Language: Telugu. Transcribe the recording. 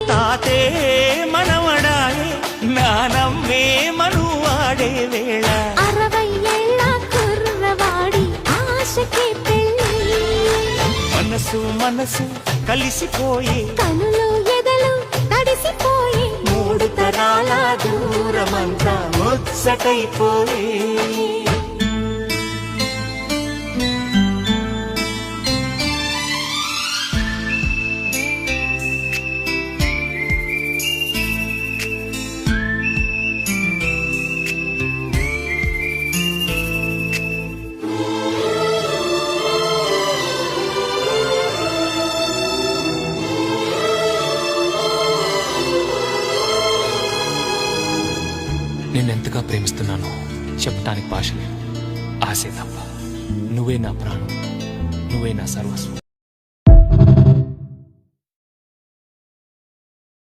తాతే మనవడాయే నానమ్మే మనువాడే వేళ 60 ఏళ్ళ కుర్రవాడి ఆశకే పెళ్ళి మనసు మనసు కలిసిపోయి కనులు ఎదలు తడిసిపోయి 3 తరాల దూరమంతా ముచ్చటైపోయి నిన్నెంతగా ప్రేమిస్తున్నానో చెప్పటానికి భాష లేదు. ఆశే తప్ప. నువ్వే నా ప్రాణం, నువ్వే నా సర్వస్వం.